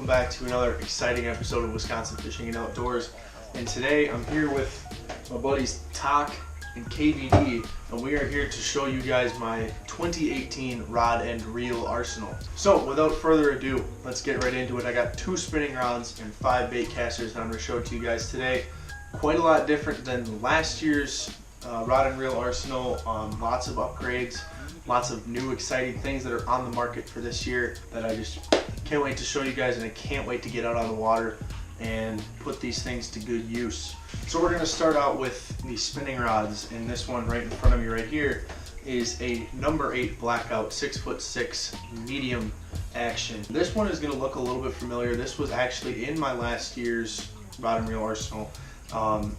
welcome back to another exciting episode of Wisconsin Fishing and Outdoors. And today I'm here with my buddies Tok and KVD, and we are here to show you guys my 2018 rod and reel arsenal. So without further ado, let's get right into it. I got 2 spinning rods and 5 bait casters that I'm going to show to you guys today. Quite a lot different than last year's rod and reel arsenal. Lots of upgrades, lots of new exciting things that are on the market for this year that I just can't wait to show you guys, and I can't wait to get out on the water and put these things to good use. So we're going to start out with the spinning rods, and this one right in front of me right here is a number 8 Blackout 6'6" medium action. This one is going to look a little bit familiar. This was actually in my last year's rod and reel arsenal.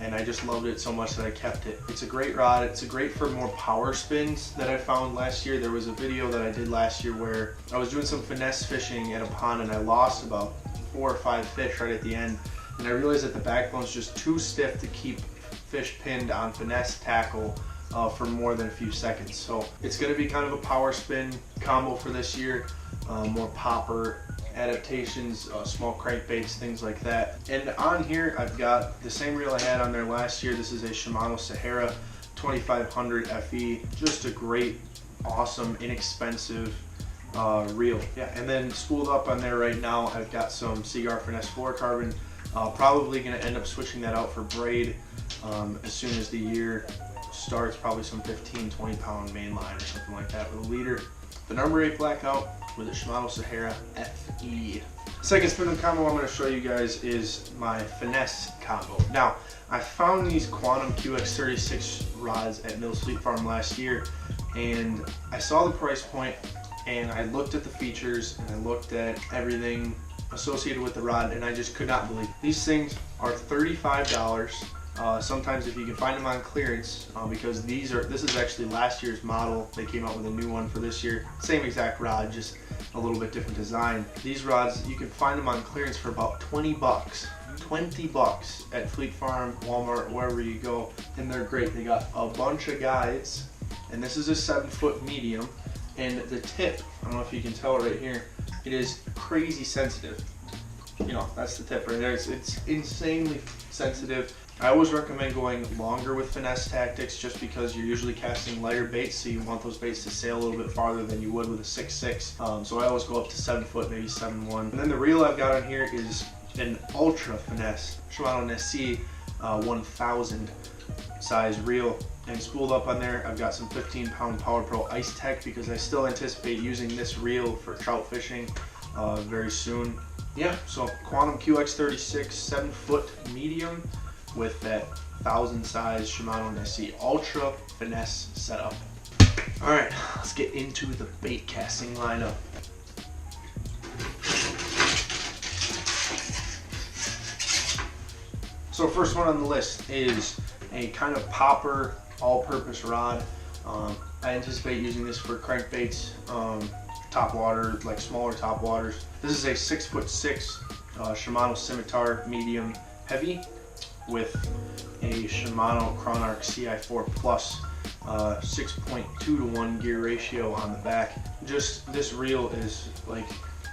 And I just loved it so much that I kept it. It's a great rod. It's great for more power spins that I found last year. There was a video that I did last year where I was doing some finesse fishing at a pond and I lost about 4 or 5 fish right at the end. And I realized that the backbone's just too stiff to keep fish pinned on finesse tackle for more than a few seconds. So it's going to be kind of a power spin combo for this year. More popper adaptations, small crankbaits, things like that. And on here I've got the same reel I had on there last year. This is a Shimano Sahara 2500 FE. Just a great, awesome, inexpensive reel. Yeah, and then spooled up on there right now I've got some Seaguar Finesse fluorocarbon. Probably going to end up switching that out for braid as soon as the year starts. Probably some 15-20 pound mainline or something like that with a leader. The number 8 Blackout with a Shimano Sahara FE. Second spinning combo I'm going to show you guys is my Finesse combo. Now, I found these Quantum QX36 rods at Mills Fleet Farm last year, and I saw the price point, and I looked at the features, and I looked at everything associated with the rod, and I just could not believe it. These things are $35. Sometimes if you can find them on clearance, because this is actually last year's model. They came out with a new one for this year. Same exact rod, just a little bit different design. These rods, you can find them on clearance for about 20 bucks. 20 bucks at Fleet Farm, Walmart, wherever you go, and they're great. They got a bunch of guides, and this is a 7-foot medium, and the tip, I don't know if you can tell right here, it is crazy sensitive. You know, that's the tip right there. It's insanely sensitive. I always recommend going longer with finesse tactics just because you're usually casting lighter baits, so you want those baits to sail a little bit farther than you would with a 6'6". So I always go up to 7 foot, maybe 7'1". And then the reel I've got on here is an ultra finesse Shimano Chronarch Ci4 1000 size reel. And spooled up on there, I've got some 15-pound Power Pro Ice Tech because I still anticipate using this reel for trout fishing very soon. Yeah, so Quantum QX36 7-foot medium with that 1000 size Shimano Chronarch Ci4 Ultra Finesse setup. Alright, let's get into the bait casting lineup. So first one on the list is a kind of popper all-purpose rod. I anticipate using this for crankbaits, topwater, like smaller topwaters. This is a 6'6" Shimano Scimitar medium heavy with a Shimano Chronarch Ci4 Plus 6.2 to 1 gear ratio on the back. Just this reel is like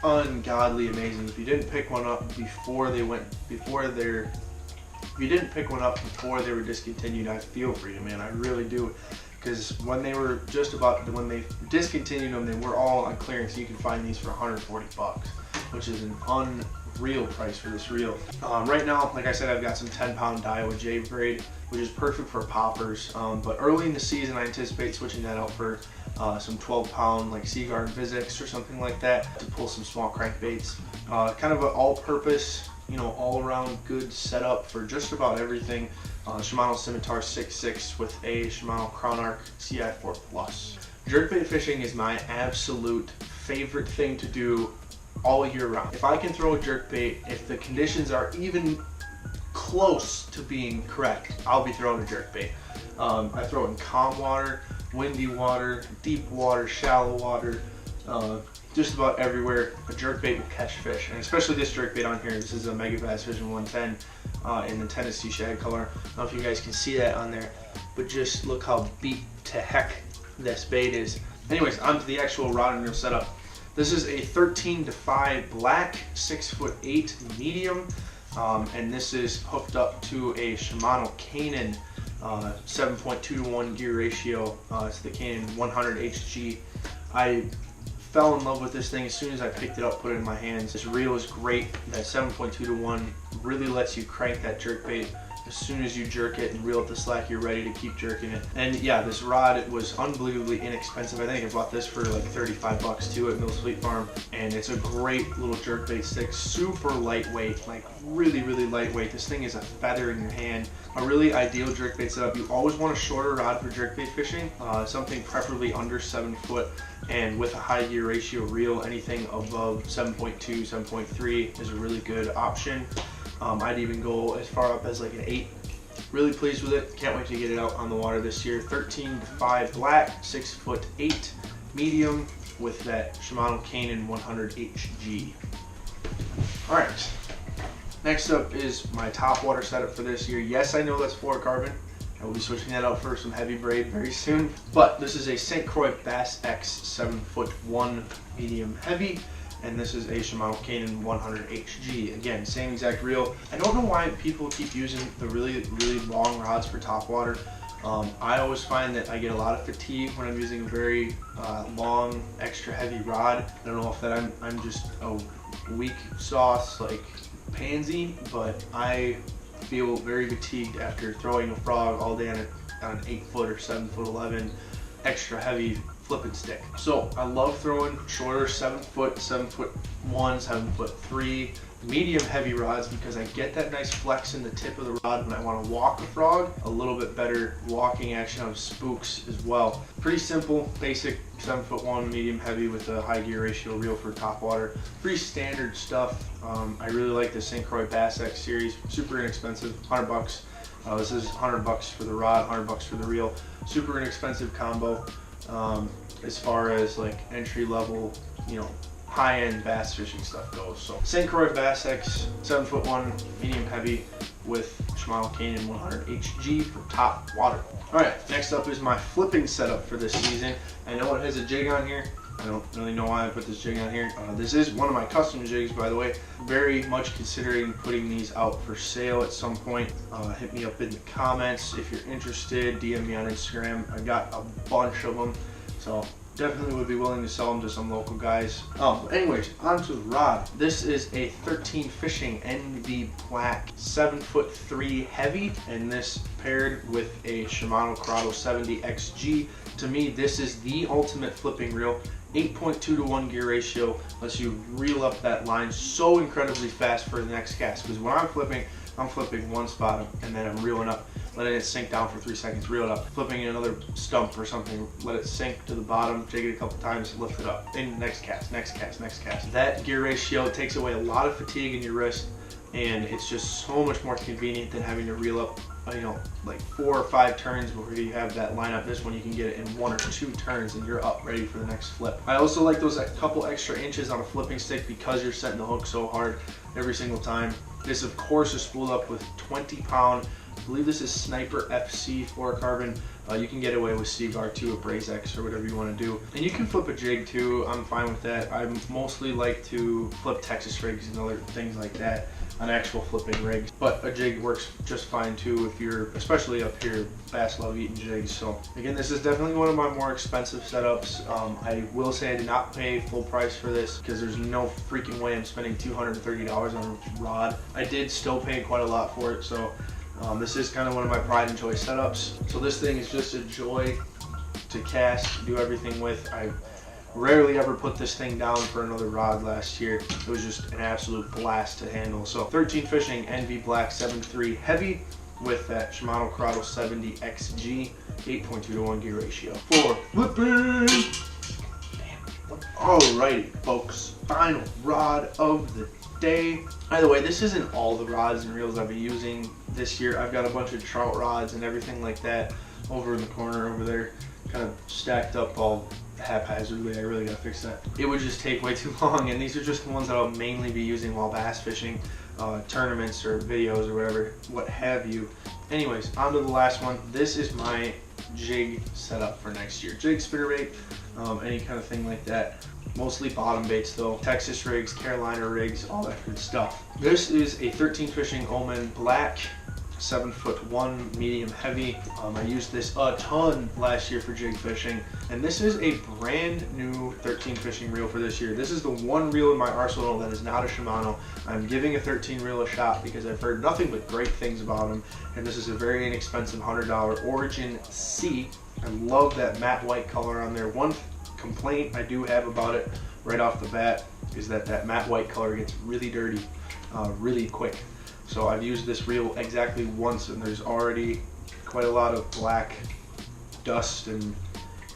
ungodly amazing. If you didn't pick one up before they were discontinued, I feel for you, man. I really do. Because when they discontinued them, they were all on clearance. You can find these for 140 bucks, which is an unreal price for this reel. Right now, like I said, I've got some 10-pound Daiwa J braid, which is perfect for poppers. But early in the season, I anticipate switching that out for some 12-pound like Seaguar Vizix or something like that to pull some small crankbaits. Kind of an all-purpose, you know, all-around good setup for just about everything. Shimano Scimitar 6'6" with a Shimano Chronarch Ci4 Plus. Jerkbait fishing is my absolute favorite thing to do all year round. If I can throw a jerkbait, if the conditions are even close to being correct, I'll be throwing a jerkbait. I throw it in calm water, windy water, deep water, shallow water, just about everywhere. A jerkbait will catch fish, and especially this jerkbait on here. This is a Mega Bass Vision 110 in the Tennessee shad color. I don't know if you guys can see that on there, but just look how beat to heck this bait is. Anyways, onto the actual rod and reel setup. This is a 13-5 black, 6'8" medium, and this is hooked up to a Shimano Canon 7.2-to-1 gear ratio. It's the Canon 100 HG. I fell in love with this thing as soon as I picked it up, put it in my hands. This reel is great. That 7.2-to-1 really lets you crank that jerkbait. As soon as you jerk it and reel up the slack, you're ready to keep jerking it. And yeah, this rod was unbelievably inexpensive. I think I bought this for like 35 bucks too at Mills Fleet Farm. And it's a great little jerkbait stick, super lightweight, like really, really lightweight. This thing is a feather in your hand. A really ideal jerkbait setup. You always want a shorter rod for jerkbait fishing, something preferably under 7 foot, and with a high gear ratio reel. Anything above 7.2, 7.3 is a really good option. I'd even go as far up as like an 8. Really pleased with it. Can't wait to get it out on the water this year. 13-5 black, 6'8" medium with that Shimano Canon 100 HG. All right. Next up is my Topwater setup for this year. Yes, I know that's fluorocarbon. I will be switching that out for some heavy braid very soon. But this is a St. Croix Bass X 7'1" medium heavy. And this is a Shimano Canon 100 HG. Again, same exact reel. I don't know why people keep using the really, really long rods for topwater. I always find that I get a lot of fatigue when I'm using a very long, extra heavy rod. I don't know if that I'm just a weak sauce like pansy, but I feel very fatigued after throwing a frog all day on an 8 foot or 7'11" extra heavy flipping stick. So I love throwing shorter 7 foot, 7'1", 7'3", medium heavy rods because I get that nice flex in the tip of the rod when I want to walk a frog. A little bit better walking action on spooks as well. Pretty simple, basic 7'1" medium heavy with a high gear ratio reel for topwater. Pretty standard stuff. I really like the St. Croix Bass X series. Super inexpensive, 100 bucks. This is 100 bucks for the rod, 100 bucks for the reel. Super inexpensive combo. As far as like entry level, you know, high-end bass fishing stuff goes. So St. Croix Bass X 7'1" medium heavy with Shimano Canon 100 HG for Topwater. All right, next up is my flipping setup for this season. I know it has a jig on here. I don't really know why I put this jig on here. This is one of my custom jigs, by the way. Very much considering putting these out for sale at some point. Hit me up in the comments if you're interested. DM me on Instagram. I got a bunch of them, so definitely would be willing to sell them to some local guys. Anyways, onto the rod. This is a 13 Fishing NV Black 7'3" heavy, and this paired with a Shimano Chronarch 70 XG. To me, this is the ultimate flipping reel. 8.2-to-1 gear ratio lets you reel up that line so incredibly fast for the next cast. Because when I'm flipping one spot and then I'm reeling up, letting it sink down for 3 seconds, reel it up, flipping another stump or something, let it sink to the bottom, jig it a couple times, lift it up. Then next cast, next cast, next cast. That gear ratio takes away a lot of fatigue in your wrist, and it's just so much more convenient than having to reel up, you know, like 4 or 5 turns before you have that line up. This one you can get it in 1 or 2 turns and you're up ready for the next flip. I also like those couple extra inches on a flipping stick because you're setting the hook so hard every single time. This of course is spooled up with 20-pound, I believe this is Sniper FC fluorocarbon. You can get away with Seaguar too, a Braze X or whatever you want to do. And you can flip a jig too, I'm fine with that. I mostly like to flip Texas rigs and other things like that on actual flipping rigs. But a jig works just fine too if you're, especially up here, bass love eating jigs. So again, this is definitely one of my more expensive setups. I will say I did not pay full price for this because there's no freaking way I'm spending $230 on a rod. I did still pay quite a lot for it, so this is kind of one of my pride and joy setups. So this thing is just a joy to cast, do everything with. I rarely ever put this thing down for another rod last year. It was just an absolute blast to handle. So 13 Fishing NV Black 7'3" heavy with that Shimano Chronarch 70 XG, 8.2-to-1 gear ratio for flipping. Alrighty, folks, final rod of the day. By the way, this isn't all the rods and reels I'll be using this year. I've got a bunch of trout rods and everything like that over in the corner over there, kind of stacked up all haphazardly. I really gotta fix that. It would just take way too long, and these are just the ones that I'll mainly be using while bass fishing, tournaments or videos or whatever, what have you. Anyways, on to the last one. This is my jig setup for next year. Jig, spinnerbait, any kind of thing like that. Mostly bottom baits though. Texas rigs, Carolina rigs, all that good stuff. This is a 13 Fishing Omen Black, 7'1", medium heavy. I used this a ton last year for jig fishing, and this is a brand new 13 Fishing reel for this year. This is the one reel in my arsenal that is not a Shimano. I'm giving a 13 reel a shot because I've heard nothing but great things about them, and this is a very inexpensive $100 Origin C. I love that matte white color on there. One complaint I do have about it right off the bat is that matte white color gets really dirty really quick. So I've used this reel exactly once, and there's already quite a lot of black dust and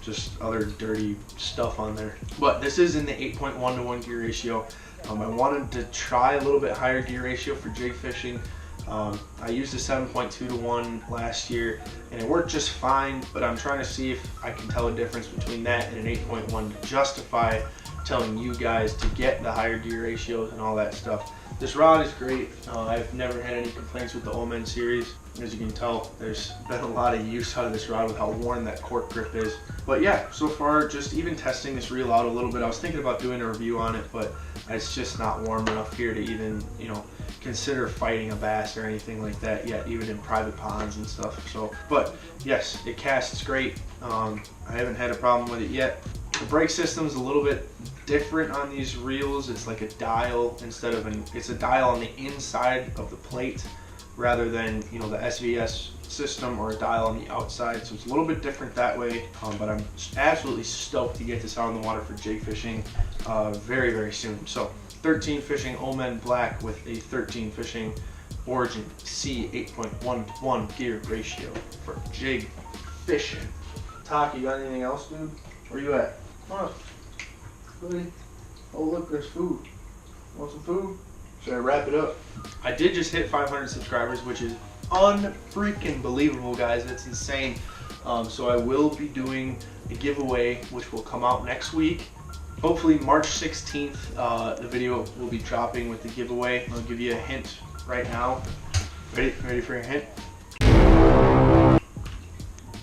just other dirty stuff on there. But this is in the 8.1 to 1 gear ratio. I wanted to try a little bit higher gear ratio for jig fishing. I used a 7.2 to 1 last year, and it worked just fine, but I'm trying to see if I can tell a difference between that and an 8.1 to justify telling you guys to get the higher gear ratios and all that stuff. This rod is great. I've never had any complaints with the Omen series. As you can tell, there's been a lot of use out of this rod with how worn that cork grip is. But yeah, so far, just even testing this reel out a little bit, I was thinking about doing a review on it, but it's just not warm enough here to even, you know, consider fighting a bass or anything like that yet, even in private ponds and stuff. So, but yes, it casts great. I haven't had a problem with it yet. The brake system's a little bit different on these reels. It's like a dial instead of it's a dial on the inside of the plate rather than, you know, the SVS system or a dial on the outside. So it's a little bit different that way, but I'm absolutely stoked to get this out on the water for jig fishing very, very soon. So 13 Fishing Omen Black with a 13 Fishing Origin C 8.1 to 1 gear ratio for jig fishing. Talk, you got anything else, dude? Where you at? Come on. Buddy. Oh look, there's food. Want some food? Should I wrap it up? I did just hit 500 subscribers, which is unfreaking believable, guys. That's insane. So I will be doing a giveaway, which will come out next week. Hopefully March 16th, the video will be dropping with the giveaway. I'll give you a hint right now. Ready for your hint?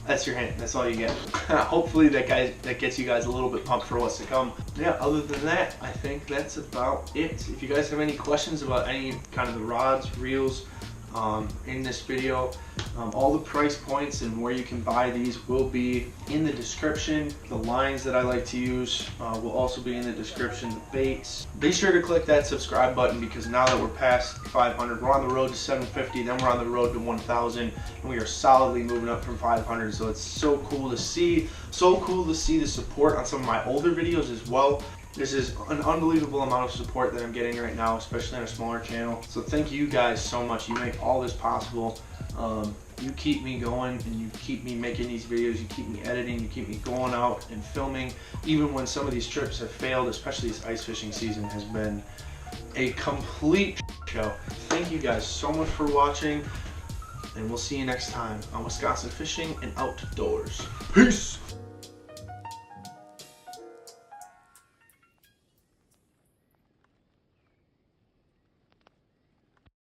That's your hint. That's all you get. Hopefully that gets you guys a little bit pumped for what's to come. Yeah, other than that, I think that's about it. If you guys have any questions about any kind of the rods, reels in this video, all the price points and where you can buy these will be in the description. The lines that I like to use will also be in the description. The baits. Be sure to click that subscribe button, because now that we're past 500, we're on the road to 750, then we're on the road to 1,000, and we are solidly moving up from 500. So it's so cool to see. So cool to see the support on some of my older videos as well. This is an unbelievable amount of support that I'm getting right now, especially on a smaller channel. So thank you guys so much. You make all this possible. You keep me going, and you keep me making these videos. You keep me editing. You keep me going out and filming. Even when some of these trips have failed, especially this ice fishing season has been a complete show. Thank you guys so much for watching, and we'll see you next time on Wisconsin Fishing and Outdoors. Peace!